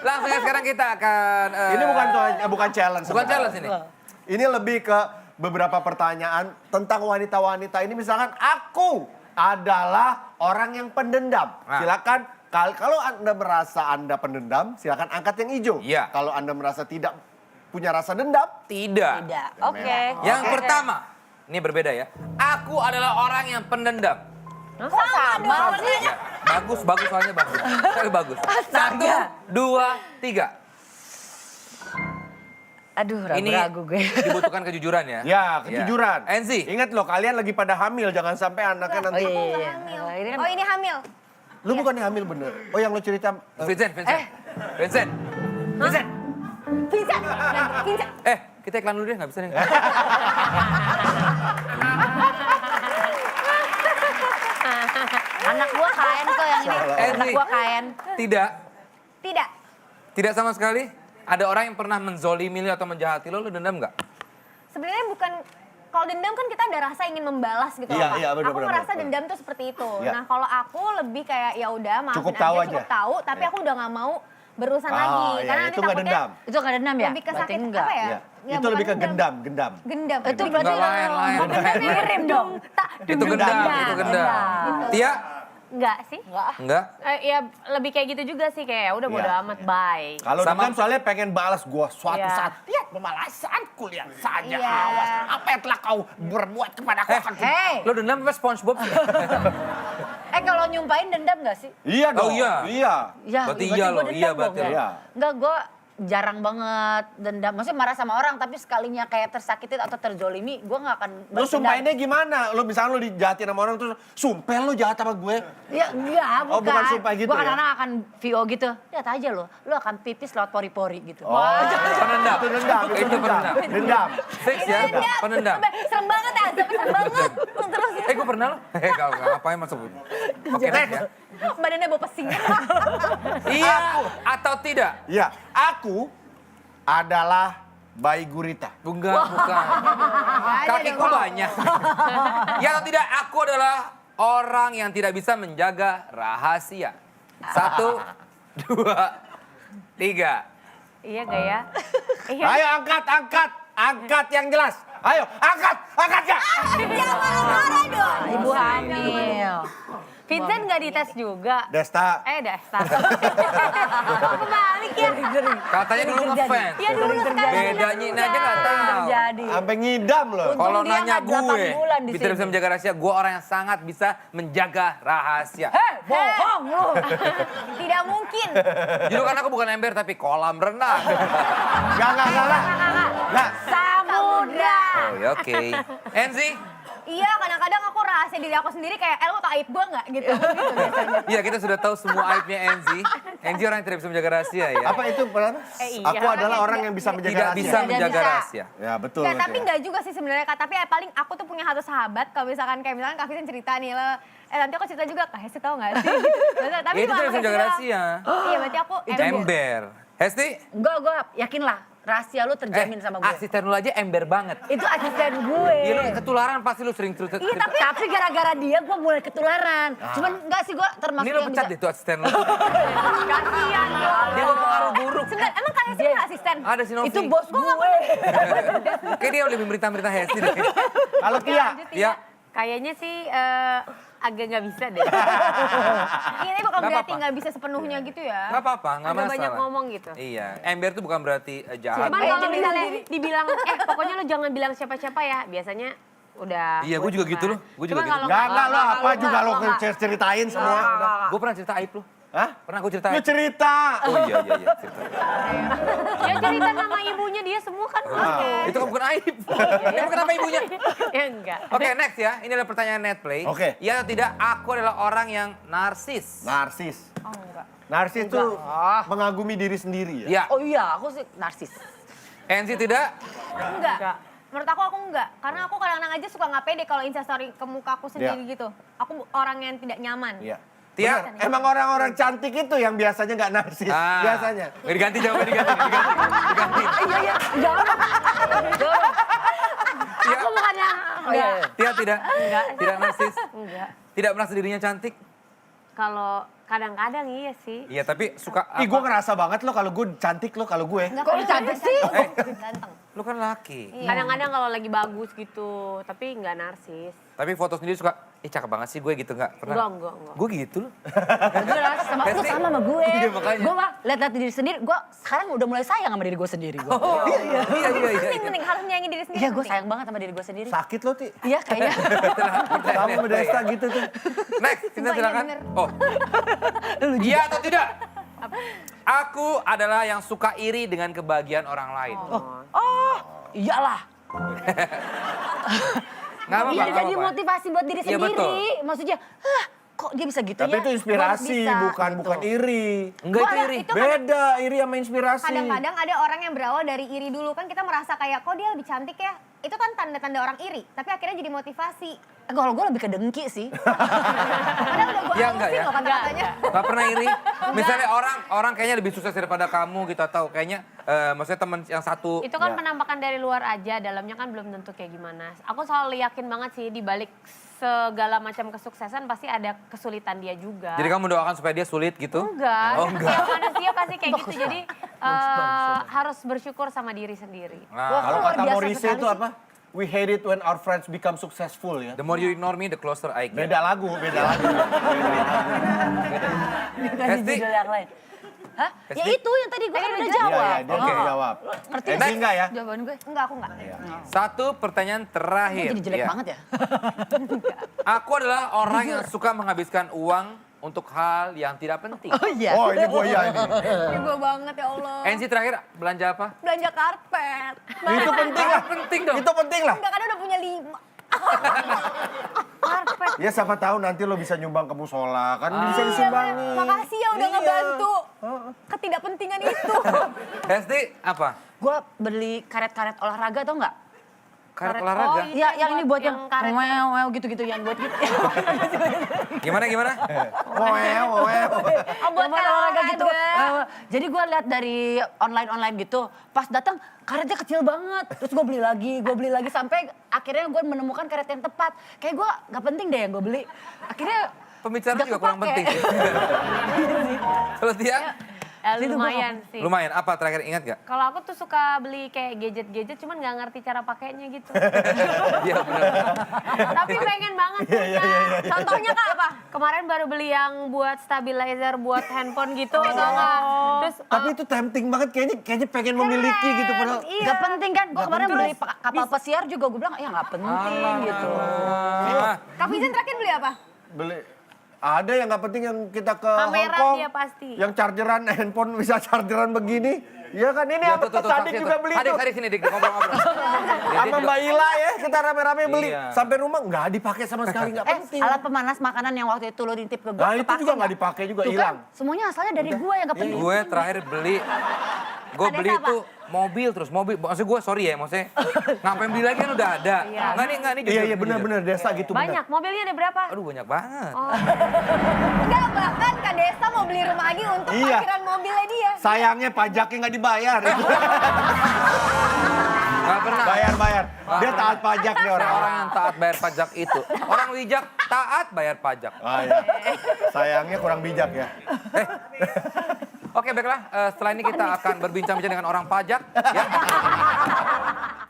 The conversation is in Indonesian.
Langsung ya sekarang kita akan... Ini bukan challenge. Bukan sebenarnya. challenge ini. Ini lebih ke beberapa pertanyaan tentang wanita-wanita ini. Misalkan aku adalah orang yang pendendam. Silakan kalau Anda merasa Anda pendendam, silakan angkat yang hijau. Iya. Kalau Anda merasa tidak punya rasa dendam, Tidak. Oke. Yang pertama, ini berbeda ya. Aku adalah orang yang pendendam. Sama. Ya, bagus soalnya bagus. Tapi bagus. 1, 2, 3. Aduh, Ini ragu-ragu gue. dibutuhkan kejujuran ya. ya kejujuran. Enzi. Ingat loh, kalian lagi pada hamil, jangan sampai anaknya nanti. Iya. Oh ini hamil. Lu bukannya hamil bener? Oh yang lu cerita. Vincent. Vincent. Kita iklan dulu deh, nggak bisa nih. Anak gua kain kok yang ini. Anak gua kain. Tidak. Tidak. Tidak sama sekali. Ada orang yang pernah menzolimi lu atau menjahati lu dendam nggak? Sebenarnya bukan, kalau dendam kan kita ada rasa ingin membalas gitu Iya, loh, Pak. iya, bener, Aku bener, merasa bener. dendam tuh seperti itu. Iya. Nah kalau aku lebih kayak ya udah maafin Cukup aja, tahu cukup aja. tahu, tapi Iya. aku udah nggak mau berurusan Ah, lagi. iya, Karena itu nanti nggak takutnya dendam. Itu gak dendam ya? lebih ke Berarti sakit enggak. apa ya? Iya. Ya, Itu bukan lebih ke gendam. Gendam. Itu berarti Enggak, lain. mirip dong. Itu gendam. Tia? Enggak sih. Enggak. Ya lebih kayak gitu juga sih, kayak udah bodo Iya. amat, bye. Kalau Sama- dendam soalnya pengen balas gua suatu Iya. saat. Lihat pembalasanku, lihat saja. Iya. Awas, apa yang telah kau berbuat kepada aku akan Hei, Lo dendam apa SpongeBob sih? kalau nyumpain dendam gak sih? Iya dong. Oh, iya. Iya. Ya, Berarti iya gua loh, dendam iya dong, berarti ya. lo. Iya. Enggak, gue jarang banget dendam. Maksudnya marah sama orang, tapi sekalinya kayak tersakitin atau terzolimi, gue gak akan Lu balas dendam. sumpahinnya gimana? Lu misalnya lu dijahatin sama orang terus sumpah lu jahat sama gue. Ya enggak, bukan. Oh, bukan sumpah gitu Gue ya? kadang-kadang akan VO gitu. Lihat aja lo, lu akan pipis lewat pori-pori gitu. Oh, Penendam. Itu dendam. Itu penendam. Dendam. Fix ya, penendam. Serem banget ya, serem banget. Terus Gue pernah lo. Kalau ngapain masuk. Oke, next ya. badannya bau pesing. Iya atau tidak? Iya, aku adalah bayi gurita. Enggak, bukan. Kakiku banyak. Ya atau tidak, aku adalah orang yang tidak bisa menjaga rahasia. 1, 2, 3. Iya gak ya? Iya. Ayo angkat yang jelas. Ayo, angkat ya. Jangan marah-marah dong. Ibu hamil. Vincent gak dites juga. Desta. Desta. Kebalik ya. Katanya dulu ngefans. Iya dulu sekarang. Bedanya ini aja gak tahu. Terjadi. Sampai ngidam loh. Untung Kalau dia nanya nggak 8 gue, bulan di bisa sini. menjaga rahasia, gue orang yang sangat bisa menjaga rahasia. Bohong lu. Tidak mungkin. Dulu kan aku bukan ember tapi kolam renang. Enggak. Samudra. Oh ya oke. Enzi? Iya, kadang-kadang aku rahasia diri aku sendiri kayak, lo tau aib gue nggak gitu biasanya. Iya kita sudah tahu semua aibnya Enzi. Enzi orang yang tidak bisa menjaga rahasia ya. Apa itu benar? Iya. Aku adalah orang yang bisa menjaga Tidak rahasia. bisa menjaga bisa. rahasia. Ya betul. Nggak, tapi ya. nggak juga sih sebenarnya Kak. Tapi paling aku tuh punya satu sahabat. Kalau misalkan kayak misalkan Kak Vincent cerita nih lo, nanti aku cerita juga Kak Hesti tau nggak sih? Tapi Ya itu cuma tidak bisa sama menjaga Hesti rahasia. doang. Iya berarti aku Ember. Hesti? Enggak, gue yakin lah. Rahasia lu terjamin sama gue. Asisten lu aja ember banget. Itu asisten gue. Iya lu ketularan pasti lu sering cerita. Iya, tapi gara-gara dia gue mulai ketularan. Cuman enggak sih gue termasuk Ini lu yang pecat bisa. deh tuh asisten lu. kasihan dong. Dia berpengaruh buruk. Sebenarnya emang Kak Hesti punya asisten? Ada si Novi. Itu bos gue. Kayak dia lebih berita-berita Hesti deh. Kalau Tia, Iya. Kayaknya sih agak nggak bisa deh. Iya, tapi bukan Nggak berarti apa-apa. nggak bisa sepenuhnya gitu ya. Gak apa-apa, gak Agak masalah. banyak ngomong gitu. Iya, ember tuh bukan berarti jahat. Cuman kalau jadi misalnya sendiri. dibilang, pokoknya lo jangan bilang siapa-siapa ya. Biasanya udah. Iya, gue juga gitu loh. Gue juga Cuma gitu. kalau enggak lo apa kalau juga lo enggak. ceritain semua. Gue pernah cerita aib lu. Hah? Pernah gue cerita Lu aib. cerita. Oh iya, cerita. Ya cerita nama ibunya dia semua kan. Itu kan bukan aib. Itu bukan apa ibunya. Ya enggak. Oke, next ya. Ini adalah pertanyaan Netplay. Oke. Ya atau tidak, aku adalah orang yang narsis. Narsis. Oh enggak. Narsis itu mengagumi diri sendiri ya. Ya. Oh iya, aku sih narsis. Enzi tidak? Enggak. Menurut aku enggak. Karena aku kadang-kadang aja suka nggak pede kalau instastory ke muka aku sendiri gitu. Aku orang yang tidak nyaman. Iya. Tia? Bener. Emang orang-orang cantik itu yang biasanya nggak narsis. Biasanya. Nggak diganti jawabannya, diganti. Iya, jangan. Aku bukannya Iya. enggak. Tia tidak? Enggak. Tidak narsis? Enggak. Tidak merasa dirinya cantik? Kalau Kadang-kadang iya sih. Iya, tapi suka Ih, gue ngerasa banget lo kalau gue cantik lo kalau gue. Enggak, Kok lu cantik sih? Ganteng. Lu kan laki. Iya. Kadang-kadang kalau lagi bagus gitu, tapi nggak narsis. Tapi foto sendiri suka, cakep banget sih gue gitu nggak pernah. Enggak. Gue gitu loh. Jelas sama lu Pasti. sama gue. Iya, makanya. Gue mah lihat-lihat diri sendiri, gue sekarang udah mulai sayang sama diri gue sendiri. Gua. Iya. Penting harus menyayangi diri sendiri. Iya, gue penting. sayang banget sama diri gue sendiri. Sakit lo, Ti. Iya kayaknya. Kamu sama Desta gitu tuh. Next, Cinta Sumpah, iya silakan. bener. Oh. Iya atau tidak? Aku adalah yang suka iri dengan kebahagiaan orang lain. Oh, iyalah. Nggak apa-apa, Iya, nggak jadi apa-apa. motivasi buat diri Iya, sendiri. betul. Maksudnya, kok dia bisa gitu Tapi ya? itu inspirasi, Gua harus bisa, bukan gitu. iri. Enggak itu Gua iri. itu Beda iri sama inspirasi. Kadang-kadang ada orang yang berawal dari iri dulu kan kita merasa kayak kok dia lebih cantik ya. Itu kan tanda-tanda orang iri, tapi akhirnya jadi motivasi. Kalau gue lebih ke dengki sih. Padahal udah gue Ya, enggak halusin ya? loh kata-katanya. Gak pernah iri? Misalnya orang kayaknya lebih sukses daripada kamu gitu atau kayaknya maksudnya teman yang satu. Itu kan Ya. penampakan dari luar aja, dalamnya kan belum tentu kayak gimana. Aku selalu yakin banget sih di balik segala macam kesuksesan pasti ada kesulitan dia juga. Jadi kamu doakan supaya dia sulit gitu? Enggak, Oh, enggak. setiap manusia pasti kayak gitu. Jadi harus bersyukur sama diri sendiri. Nah, Kalau Luar kata biasa Morrissey sekali itu sih. apa? We hate it when our friends become successful ya. the more you ignore me, the closer I get. Beda lagu, beda lagu. Kasih Hesti. judul yang lain. Hah? Ya Hesti. itu yang tadi gue kan udah Iya, jawab. iya, dia udah jawab. Ngerti Edi nggak? enggak ya? Jawaban gue. Enggak, aku enggak. Satu pertanyaan Gue terakhir. jadi jelek Iya. banget ya. Aku adalah orang yang suka menghabiskan uang untuk hal yang tidak penting. Oh iya. Oh, ini gue ya ini. Ini gue banget ya Allah. NC terakhir belanja apa? Belanja karpet. Itu penting lah. Penting dong. Itu penting lah. Enggak, kan udah punya 5. Karpet. Ya siapa tahu nanti lo bisa nyumbang ke musola kan bisa Iya, disumbangin. bener. Makasih ya udah Iya. ngebantu. Ketidakpentingan itu. Hesti apa? Gue beli karet-karet olahraga tau nggak? Karet olahraga? Oh, Iya, yang ini buat yang yang karet. wew gitu-gitu, yang buat gitu. Gimana? Wow. Oh, buat olahraga gitu. olahraga. Jadi gue lihat dari online gitu, pas datang karetnya kecil banget. Terus gue beli lagi sampai akhirnya gue menemukan karet yang tepat. Kayak gue nggak penting deh yang gue beli. Akhirnya Pembicaraan nggak juga kurang kepake. penting. Kalau dia Lumayan sih. lumayan. Apa terakhir ingat gak? Kalau aku tuh suka beli kayak gadget-gadget, cuman nggak ngerti cara pakainya gitu. Iya benar. Tapi pengen banget punya. Contohnya Kak apa? Kemarin baru beli yang buat stabilizer buat handphone gitu, atau enggak? Terus Tapi itu tempting banget kayaknya pengen memiliki gitu padahal. Iya. nggak penting kan. Gue Nggak kemarin penting. beli kapal pesiar juga gue bilang ya nggak penting gitu. Ah, Kak Vincent terakhir beli apa? Beli ada yang nggak penting yang kita ke Kamera Hongkong. dia pasti. Yang chargeran handphone bisa chargeran begini. Iya kan ini ya, apa Sadik juga beli tuh. Sadik sini dik ngobrol-ngobrol. Sama Mbak Ila ya kita rame-rame beli. Iya. Sampai rumah nggak dipakai sama sekali nggak penting. Alat pemanas makanan yang waktu itu lo nitip ke gue. Nah itu juga nggak dipakai juga Tuh hilang. kan, semuanya asalnya dari gue yang nggak penting. Gue terakhir beli, gue Ada beli apa? itu mobil terus mobil. Maksud gue sorry ya, maksudnya ngapain beli lagi kan udah ada. Nggak nih Iya iya benar-benar Desa gitu benar. banyak, mobilnya ada berapa? Aduh banyak banget. Enggak, bahkan Kak Desa mau beli rumah lagi untuk Iya. parkiran mobilnya dia. Sayangnya pajaknya nggak dibayar. Nggak pernah. Bayar. Dia taat pajak nih orang. Orang yang taat bayar pajak itu. Orang bijak taat bayar pajak. Ah, iya. Sayangnya kurang bijak ya. Oke baiklah, setelah ini kita akan berbincang-bincang dengan orang pajak. Ya.